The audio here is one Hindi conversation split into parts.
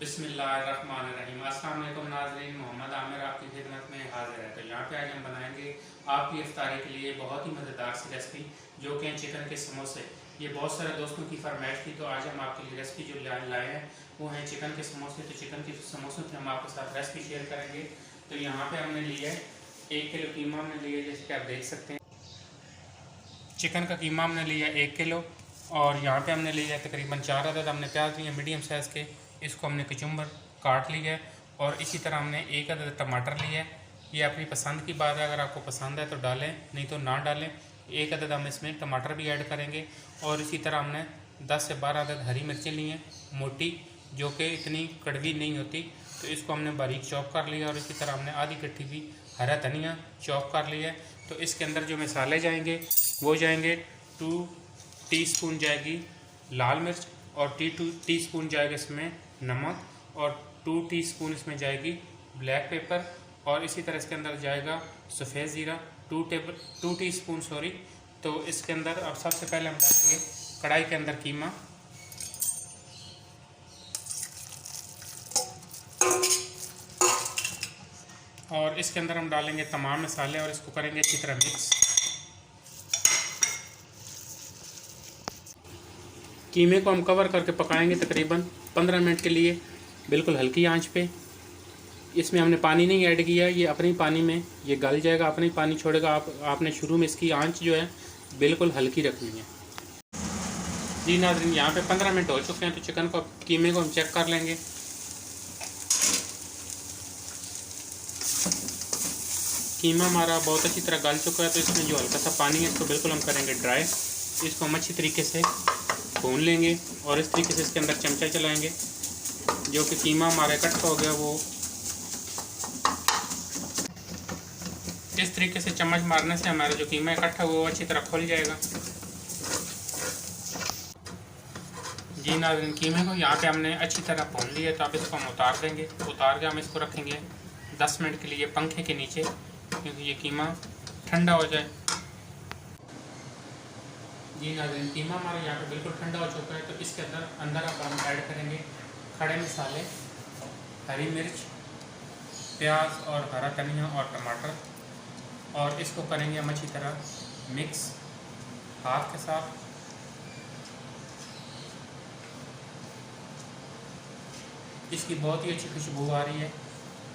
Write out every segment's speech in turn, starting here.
बिस्मिल्लाहिर्रहमानिर्रहीम। अस्सलाम वालेकुम नाज़रीन, मोहम्मद आमिर आपकी खिदमत में हाजिर है। तो यहाँ पे आज हम बनाएंगे आपकी इफ्तारी के लिए बहुत ही मज़ेदार सी रेसिपी, जो कि चिकन के समोसे। ये बहुत सारे दोस्तों की फरमाइश थी, तो आज हम आपके लिए रेसिपी जो लाए हैं वो हैं चिकन के समोसे। तो चिकन के समोसों की हम आपके साथ रेसिपी शेयर करेंगे। तो यहाँ पर हमने लिया है 1 किलो कीमा हमने लिया है, जैसे कि आप देख सकते हैं। चिकन का कीमा हमने लिया 1 किलो, और यहाँ पे हमने लिया है तकरीबन 4 अदद हमने प्याज लिए मीडियम साइज़ के। इसको हमने कचुम्बर काट लिया है, और इसी तरह हमने 1 अदद टमाटर लिया है। ये अपनी पसंद की बात है, अगर आपको पसंद है तो डालें, नहीं तो ना डालें। 1 अदद हम इसमें टमाटर भी ऐड करेंगे। और इसी तरह हमने 10 से 12 अदद हरी मिर्चें ली हैं मोटी, जो कि इतनी कड़वी नहीं होती, तो इसको हमने बारीक चॉप कर लिया। और इसी तरह हमने आधी कट्टी भी हरा धनिया चॉप कर लिया है। तो इसके अंदर जो मसाले जाएंगे वो जाएंगे 2 टीस्पून जाएगी लाल मिर्च, और 2 टीस्पून जाएगा इसमें नमक, और 2 टीस्पून इसमें जाएगी ब्लैक पेपर, और इसी तरह इसके अंदर जाएगा सफ़ेद ज़ीरा 2 टीस्पून सॉरी। तो इसके अंदर अब सबसे पहले हम डालेंगे कढ़ाई के अंदर कीमा, और इसके अंदर हम डालेंगे तमाम मसाले, और इसको करेंगे अच्छी तरह मिक्स। कीमे को हम कवर करके पकाएंगे तकरीबन 15 मिनट के लिए, बिल्कुल हल्की आंच पे। इसमें हमने पानी नहीं ऐड किया, ये अपने ही पानी में ये गल जाएगा, अपने ही पानी छोड़ेगा। आपने शुरू में इसकी आंच जो है बिल्कुल हल्की रखनी है। जी नाज़रीन, यहाँ पे 15 मिनट हो चुके हैं, तो चिकन को कीमे को हम चेक कर लेंगे। कीमा हमारा बहुत अच्छी तरह गल चुका है, तो इसमें जो हल्का सा पानी है इसको बिल्कुल हम करेंगे ड्राई। इसको हम अच्छी तरीके से भून लेंगे, और इस तरीके से इसके अंदर चमचा चलाएंगे, जो कि कीमा हमारा इकट्ठा हो गया वो इस तरीके से चम्मच मारने से हमारा जो कीमा इकट्ठा हुआ वो अच्छी तरह खुल जाएगा। जी नाज़रीन, कीमे को यहाँ पे हमने अच्छी तरह भून लिया है, तो अब इसको हम उतार देंगे। उतार के हम इसको रखेंगे 10 मिनट के लिए पंखे के नीचे, क्योंकि ये कीमा ठंडा हो जाए। जी नाज़रीन, कीमा हमारा यहाँ पे बिल्कुल ठंडा हो चुका है, तो इसके अंदर अब हम ऐड करेंगे खड़े मसाले, हरी मिर्च, प्याज और हरा धनिया और टमाटर, और इसको करेंगे हम अच्छी तरह मिक्स हाथ के साथ। इसकी बहुत ही अच्छी खुशबू आ रही है,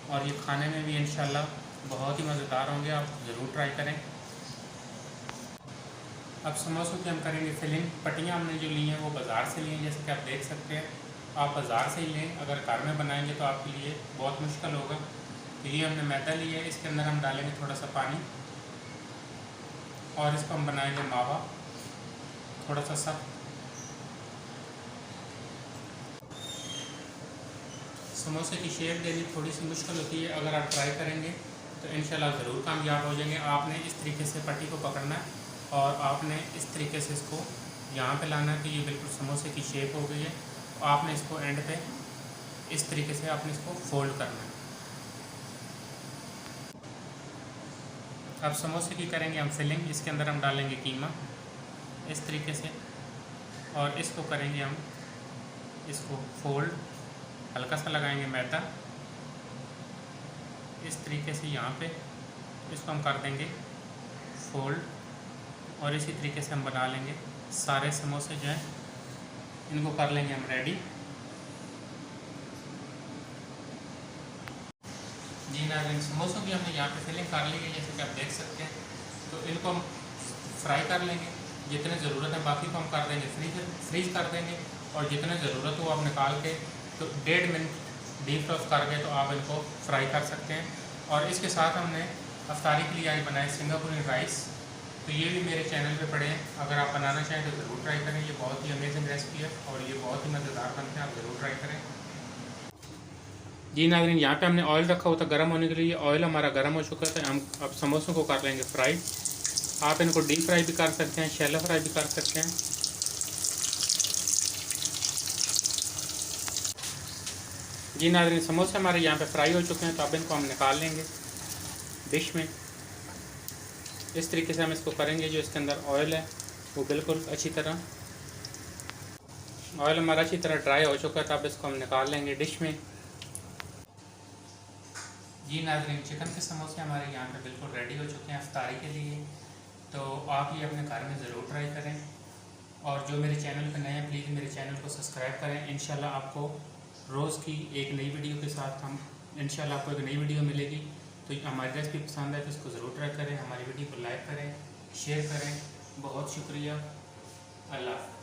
और ये खाने में भी इंशाल्लाह बहुत ही मज़ेदार होंगे, आप ज़रूर ट्राई करें। अब समोसों की हम करेंगे फिलिंग। पट्टियाँ हमने जो ली हैं वो बाज़ार से ली हैं, जैसे कि आप देख सकते हैं। आप बाज़ार से ही लें, अगर घर में बनाएंगे तो आपके लिए बहुत मुश्किल होगा। तो ये हमने मैदा लिया है, इसके अंदर हम डालेंगे थोड़ा सा पानी, और इसको हम बनाएंगे मावा थोड़ा सा सख्त। समोसे की शेप देनी थोड़ी सी मुश्किल होती है, अगर आप ट्राई करेंगे तो इंशाल्लाह ज़रूर कामयाब हो जाएंगे। आपने इस तरीके से पट्टी को पकड़ना है, और आपने इस तरीके से इसको यहाँ पे लाना है, कि ये बिल्कुल समोसे की शेप हो गई है। आपने इसको एंड पे इस तरीके से आपने इसको फोल्ड करना है। अब समोसे की करेंगे हम फिलिंग। इसके अंदर हम डालेंगे कीमा इस तरीके से, और इसको करेंगे हम इसको फोल्ड, हल्का सा लगाएंगे मैदा इस तरीके से यहाँ पे, इसको हम कर देंगे फोल्ड, और इसी तरीके से हम बना लेंगे सारे समोसे जो हैं, इनको कर लेंगे हम रेडी। जी नाज़रीन, समोसों की हमने यहाँ पे फिलिंग कर ली है, जैसे कि आप देख सकते हैं। तो इनको हम फ्राई कर लेंगे जितने ज़रूरत है, बाकी को हम कर देंगे फ्रीज कर देंगे, और जितने ज़रूरत हो आप निकाल के तो 1.5 मिनट डीप टॉस करके तो आप इनको फ्राई कर सकते हैं। और इसके साथ हमने अफ्तारी के लिए आज बनाए सिंगापुरी राइस। तो ये भी मेरे चैनल पे पड़े हैं, अगर आप बनाना चाहें तो ज़रूर ट्राई करें। ये बहुत ही अमेजिंग रेसिपी है, और ये बहुत ही मज़ेदार बनते हैं, आप ज़रूर ट्राई करें। जी नाज़रीन, यहाँ पे हमने ऑयल रखा हुआ था गर्म होने के लिए। ऑयल हमारा गर्म हो चुका है, हम अब समोसों को कर लेंगे फ्राई। आप इनको डीप फ्राई भी कर सकते हैं, शैलो फ्राई भी कर सकते हैं। जी नाज़रीन, समोसे हमारे यहाँ पे फ्राई हो चुके हैं, तो अब इनको हम निकाल लेंगे डिश में। इस तरीके से हम इसको करेंगे, जो इसके अंदर ऑयल है वो बिल्कुल अच्छी तरह ऑयल हमारा अच्छी तरह ड्राई हो चुका है, तो अब इसको हम निकाल लेंगे डिश में। जी नाज़रीन, चिकन के समोसे हमारे यहाँ पे बिल्कुल रेडी हो चुके हैं इफ्तारी के लिए। तो आप ये अपने घर में ज़रूर ट्राई करें, और जो मेरे चैनल पे नए हैं प्लीज़ मेरे चैनल को सब्सक्राइब करें। इंशाल्लाह आपको रोज़ की एक नई वीडियो के साथ इंशाल्लाह आपको एक नई वीडियो मिलेगी। तो हमारी रेसिपी पसंद है तो इसको ज़रूर ट्राई करें, हमारी वीडियो को लाइक करें, शेयर करें। बहुत शुक्रिया। अल्लाह।